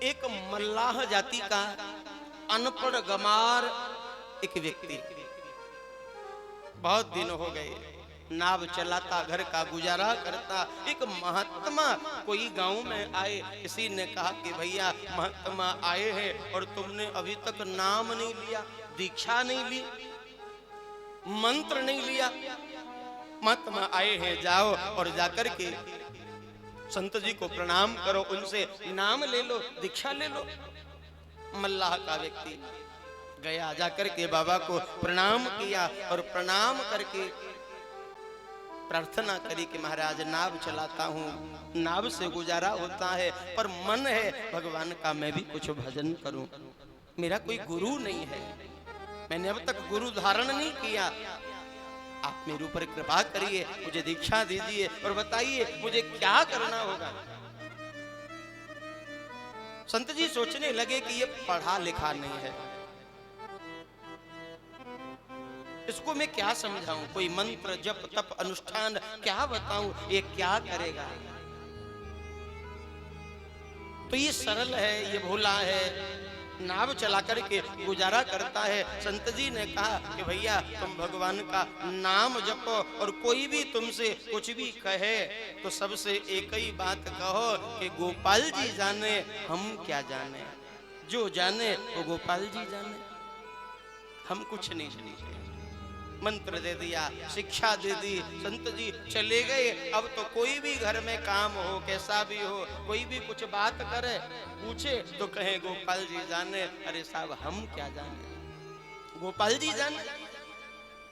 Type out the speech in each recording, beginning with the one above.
एक मल्लाह जाति का अनपढ़ गमार एक व्यक्ति, बहुत दिन हो गए नाव चलाता, घर का गुजारा करता। एक महात्मा कोई गांव में आए, किसी ने कहा कि भैया महात्मा आए हैं और तुमने अभी तक नाम नहीं लिया, दीक्षा नहीं ली, मंत्र नहीं लिया। महात्मा आए हैं, जाओ और जाकर के संत जी को प्रणाम करो, उनसे नाम ले लो, दीक्षा ले लो। मल्लाह का व्यक्ति गया, जाकर के बाबा को प्रणाम किया और प्रणाम करके प्रार्थना करी कि महाराज नाव चलाता हूँ, नाव से गुजारा होता है, पर मन है भगवान का मैं भी कुछ भजन करूं। मेरा कोई गुरु नहीं है, मैंने अब तक गुरु धारण नहीं किया, आप मेरे ऊपर कृपा करिए, मुझे दीक्षा दीजिए और बताइए मुझे क्या करना होगा। संत जी सोचने लगे कि ये पढ़ा लिखा नहीं है, इसको मैं क्या समझाऊं, कोई मंत्र जप तप अनुष्ठान क्या बताऊं, ये क्या करेगा। तो ये सरल है, ये भोला है, नाव चला करके गुजारा करता है। संत जी ने कहा कि भैया तुम भगवान का नाम जपो और कोई भी तुमसे कुछ भी कहे तो सबसे एक ही बात कहो कि गोपाल जी जाने, हम क्या जाने, जो जाने वो गोपाल जी जाने, हम कुछ नहीं जाने। मंत्र दे दिया, शिक्षा दे दी, संत जी चले गए। अब तो कोई भी घर में काम हो, कैसा भी हो, कोई भी कुछ बात करे पूछे तो कहे गोपाल जी जाने। अरे साहब हम क्या जाने, गोपाल जी जाने।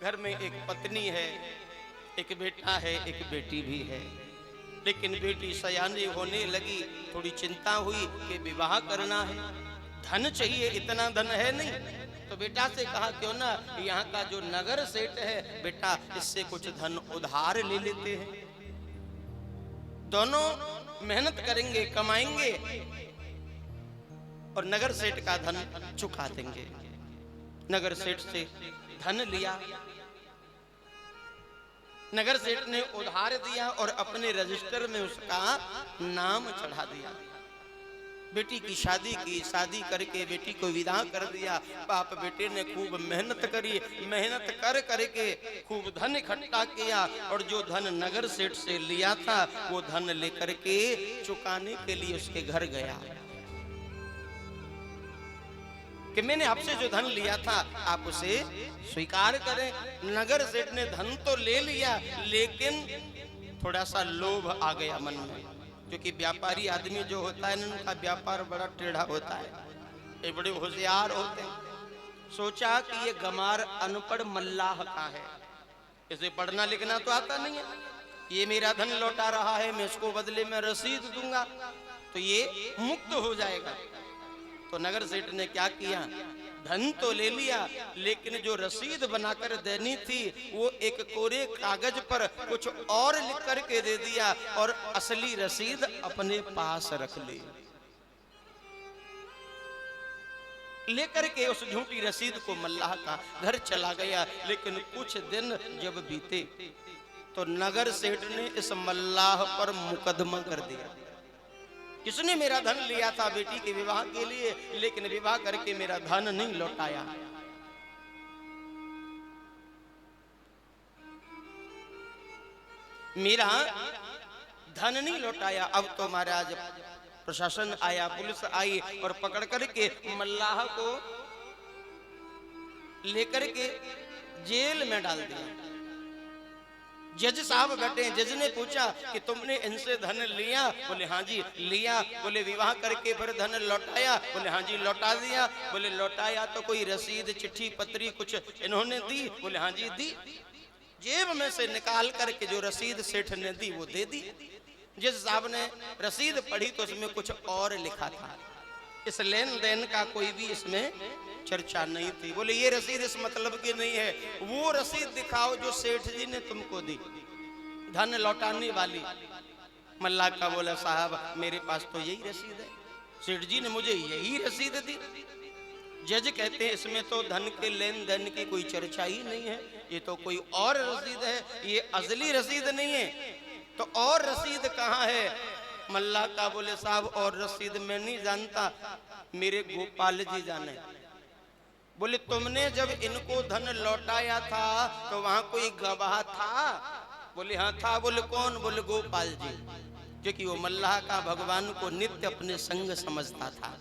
घर में एक पत्नी है, एक बेटा है, एक बेटी भी है, लेकिन बेटी सयानी होने लगी, थोड़ी चिंता हुई कि विवाह करना है, धन चाहिए, इतना धन है नहीं। तो बेटा से कहा क्यों ना यहाँ का जो नगर सेठ है बेटा, इससे कुछ धन उधार ले लेते हैं, दोनों मेहनत करेंगे, कमाएंगे और नगर सेठ का धन चुका देंगे। नगर सेठ से धन लिया, नगर सेठ ने उधार दिया और अपने रजिस्टर में उसका नाम चढ़ा दिया। बेटी की शादी की, शादी करके बेटी को विदा कर दिया। बाप बेटे ने खूब मेहनत करी, मेहनत कर करके खूब धन इकट्ठा किया और जो धन नगर सेठ से लिया था वो धन लेकर के चुकाने के लिए उसके घर गया कि मैंने आपसे जो धन लिया था आप उसे स्वीकार करें। नगर सेठ ने धन तो ले लिया, लेकिन थोड़ा सा लोभ आ गया मन में, क्योंकि व्यापारी आदमी जो होता है उनका व्यापार बड़ा टेढ़ा होता है, ये बड़े होशियार होते हैं। सोचा कि ये गमार अनपढ़ मल्लाह का है, इसे पढ़ना लिखना तो आता नहीं है, ये मेरा धन लौटा रहा है, मैं इसको बदले में रसीद दूंगा तो ये मुक्त हो जाएगा। तो नगर सेठ ने क्या किया, धन तो ले लिया, लेकिन जो रसीद बनाकर देनी थी वो एक कोरे कागज पर कुछ और लिख करके दे दिया और असली रसीद अपने पास रख ली। लेकर के उस झूठी रसीद को मल्लाह का घर चला गया। लेकिन कुछ दिन जब बीते तो नगर सेठ ने इस मल्लाह पर मुकदमा कर दिया, किसने मेरा धन लिया था बेटी के विवाह के लिए, लेकिन विवाह करके मेरा धन नहीं लौटाया। मेरा धन नहीं लौटाया। अब तो महाराज प्रशासन आया, पुलिस आई और पकड़ करके मल्लाह को लेकर के जेल में डाल दिया। जज साहब बैठे, जज ने पूछा कि तुमने इनसे धन लिया? बोले हाँ जी लिया। बोले विवाह करके फिर धन लौटाया? बोले हाँ जी लौटा दिया। बोले लौटाया तो कोई रसीद चिट्ठी पत्री कुछ इन्होंने दी? बोले हाँ जी दी। जेब में से निकाल करके जो रसीद सेठ ने दी वो दे दी। जज साहब ने रसीद पढ़ी तो उसमें कुछ और लिखा था, इस लेन देन का कोई भी इसमें चर्चा नहीं थी। बोले ये रसीद इस मतलब की नहीं है, वो रसीद दिखाओ जो सेठ जी ने तुमको दी, धन लौटाने वाली। मल्लाह का बोला साहब मेरे पास तो यही रसीद है, सेठ जी ने मुझे यही रसीद दी। जज कहते हैं इसमें तो धन के लेन देन की कोई चर्चा ही नहीं है, ये तो कोई और रसीद है, ये असली रसीद नहीं है। तो और रसीद कहाँ है? मल्लाह का बोले साहब और रसीद मैं नहीं जानता, मेरे गोपाल जी जाने। बोले तुमने जब इनको धन लौटाया था तो वहां कोई गवाह था? बोले हाँ था। बोले कौन? बोले गोपाल जी, क्योंकि वो मल्लाह का भगवान को नित्य अपने संग समझता था।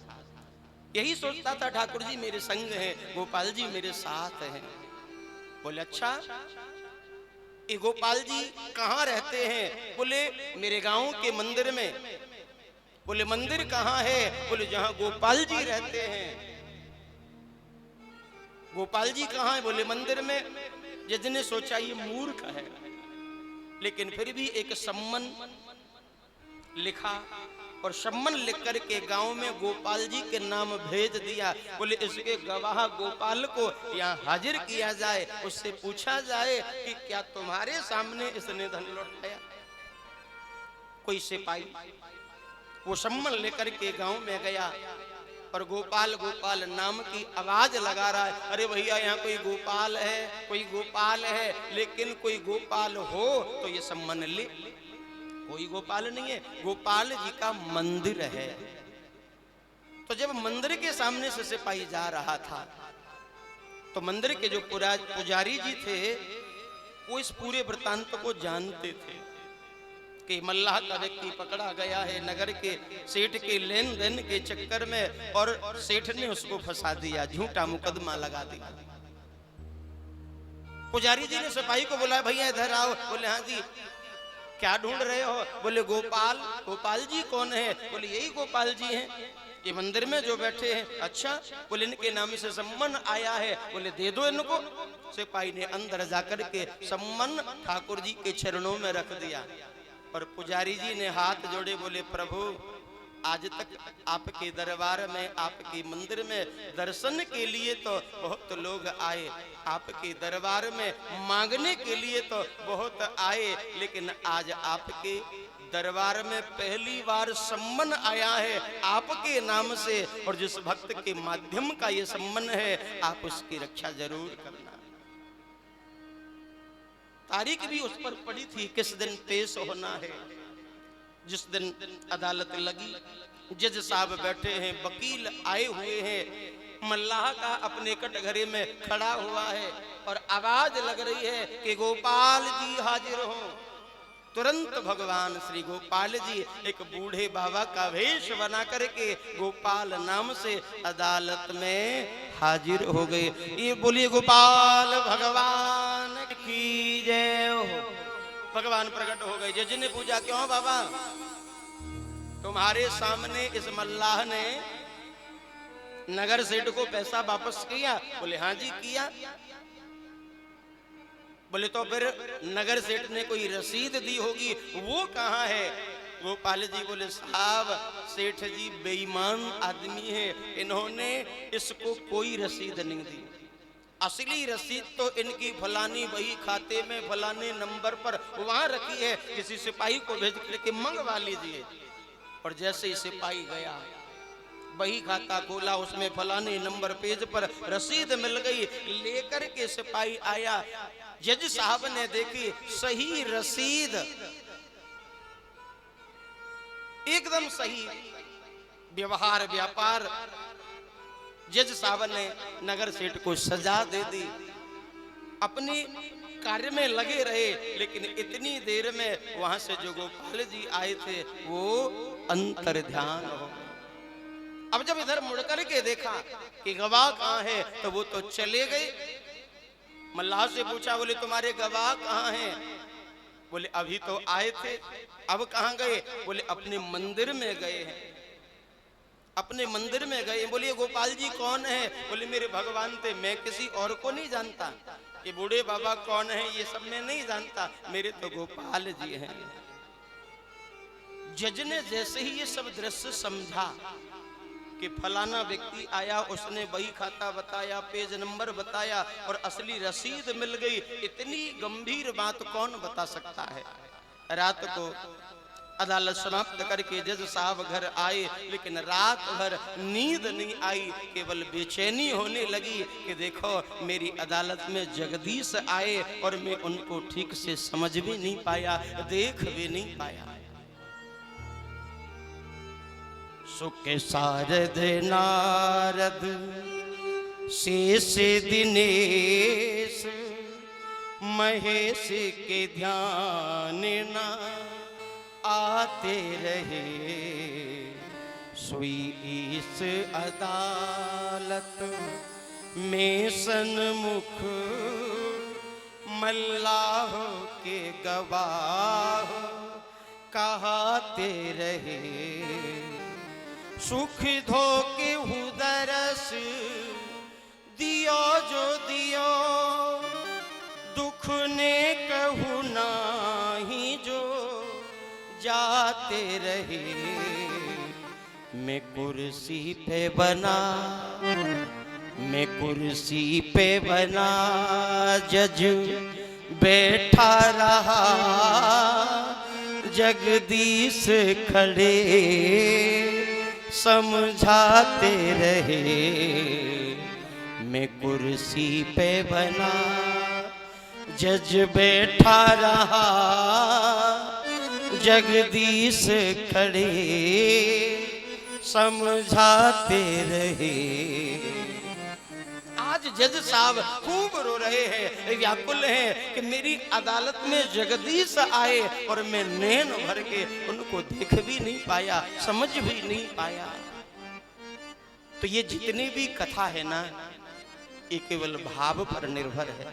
यही सोचता था ठाकुर जी मेरे संग है, गोपाल जी मेरे साथ हैं। बोले अच्छा, ये गोपाल जी कहाँ रहते हैं? बोले मेरे गांव के मंदिर में। बोले मंदिर कहाँ है? बोले जहां गोपाल जी रहते हैं। गोपाल जी कहाँ है? बोले मंदिर में। जिसने सोचा ये मूर्ख है, लेकिन फिर भी एक सम्मन लिखा और सम्मन लिख करके गांव में गोपाल जी के नाम भेज दिया। बोले इसके गवाह गोपाल को यहाँ हाजिर किया जाए, उससे पूछा जाए कि क्या तुम्हारे सामने इसने धन लौटाया? कोई सिपाही वो सम्मन लेकर के गांव में गया और गोपाल गोपाल नाम की आवाज लगा रहा है। अरे भैया यहाँ कोई गोपाल है, कोई गोपाल है, लेकिन कोई गोपाल हो तो ये सम्मन ले। कोई गोपाल नहीं है, गोपाल जी का मंदिर है। तो जब मंदिर के सामने से सिपाही जा रहा था तो मंदिर के जो पुजारी जी थे वो इस पूरे वृतांत को जानते थे कि मल्लाह का व्यक्ति पकड़ा गया है नगर के सेठ के लेन देन के चक्कर में, और सेठ ने उसको फंसा दिया, झूठा मुकदमा लगा दिया। पुजारी जी ने सिपाही को बुलाया, भैया इधर आओ। बोले हाँ जी। क्या ढूंढ रहे हो? बोले गोपाल। गोपाल जी कौन है? बोले यही गोपाल जी हैं, ये मंदिर में जो बैठे हैं। अच्छा। बोले इनके नाम से सम्मन आया है। बोले दे दो इनको। सिपाही ने अंदर जाकर के सम्मन ठाकुर जी के चरणों में रख दिया और पुजारी जी ने हाथ जोड़े। बोले प्रभु, आज तक आपके दरबार में, आपके मंदिर में दर्शन के लिए तो बहुत लोग आए, आपके दरबार में मांगने के लिए तो बहुत आए, लेकिन आज आपके दरबार में पहली बार सम्मन आया है आपके नाम से, और जिस भक्त के माध्यम का ये सम्मन है आप उसकी रक्षा जरूर करना। तारीख भी उस पर पड़ी थी, किस दिन पेश होना है। जिस दिन अदालत लगी, जज साहब बैठे हैं, वकील आए हुए हैं, मल्लाह का अपने कटघरे में खड़ा हुआ है और आवाज लग रही है कि गोपाल जी हाजिर हो। तुरंत भगवान श्री गोपाल जी एक बूढ़े बाबा का वेश बना करके गोपाल नाम से अदालत में हाजिर हो गए। ये बोलिए गोपाल भगवान की जय हो। भगवान प्रकट हो गए। जज ने पूछा क्यों बाबा, तुम्हारे सामने इस मल्लाह ने नगर सेठ को पैसा वापस किया? बोले हाँ जी किया। बोले तो फिर नगर सेठ ने कोई रसीद दी होगी, वो कहाँ है? गोपाल जी बोले साहब, सेठ जी बेईमान आदमी है, इन्होंने इसको कोई रसीद नहीं दी। असली रसीद तो इनकी फलानी बही खाते में फलाने नंबर पर वहां रखी है, किसी सिपाही को भेज करके मंगवा लीजिए। और जैसे ही सिपाही गया, बही खाता खोला, उसमें फलाने नंबर पेज पर रसीद मिल गई। लेकर के सिपाही आया, जज साहब ने देखी सही रसीद, एकदम सही व्यवहार व्यापार। जज साहब ने नगर सेठ को सजा दे दी। अपनी कार्य में लगे रहे, लेकिन इतनी देर में वहां से जो गोपाल जी आए थे वो अंतर ध्यान हो गए। अब जब इधर मुड़कर के देखा कि गवाह कहाँ है, तो वो तो चले गए। मल्लाह से पूछा, बोले तुम्हारे गवाह कहाँ हैं? बोले अभी तो आए थे। अब कहाँ गए? बोले अपने मंदिर में गए हैं, अपने मंदिर में गए। बोले गोपाल जी कौन है? बोले मेरे भगवान थे, मैं किसी और को नहीं जानता। ये बूढ़े बाबा कौन है ये सब मैं नहीं जानता, मेरे तो गोपाल जी हैं। जज ने जैसे ही ये सब दृश्य समझा कि फलाना व्यक्ति आया, उसने बही खाता बताया, पेज नंबर बताया और असली रसीद मिल गई, इतनी गंभीर बात कौन बता सकता है। रात को अदालत समाप्त करके जज साहब घर आए, लेकिन रात भर नींद नहीं आई, केवल बेचैनी होने लगी कि देखो मेरी अदालत में जगदीश आए और मैं उनको ठीक से समझ भी नहीं पाया, देख भी नहीं पाया। सुख सारद नारद शेष दिनेश महेश के ध्यान न आते रहे, सोई इस अदालत में सन्मुख मल्लाह के गवाह कहते रहे। सुख धोके हुदरस दियो जो दियो, दुख ने कहू नाही जो जाते रहे। मैं कुर्सी पे बना, मैं कुर्सी पे बना जज बैठा रहा, जगदीश खड़े समझाते रहे। मैं कुर्सी पे बना जज बैठा रहा, जगदीश खड़े समझाते रहे। आज जज साहब खूब रो रहे हैं, व्याकुल हैं कि मेरी अदालत में जगदीश आए और मैं नैन भर के उनको देख भी नहीं पाया, समझ भी नहीं पाया। तो ये जितनी भी कथा है ना, ये केवल भाव पर निर्भर है।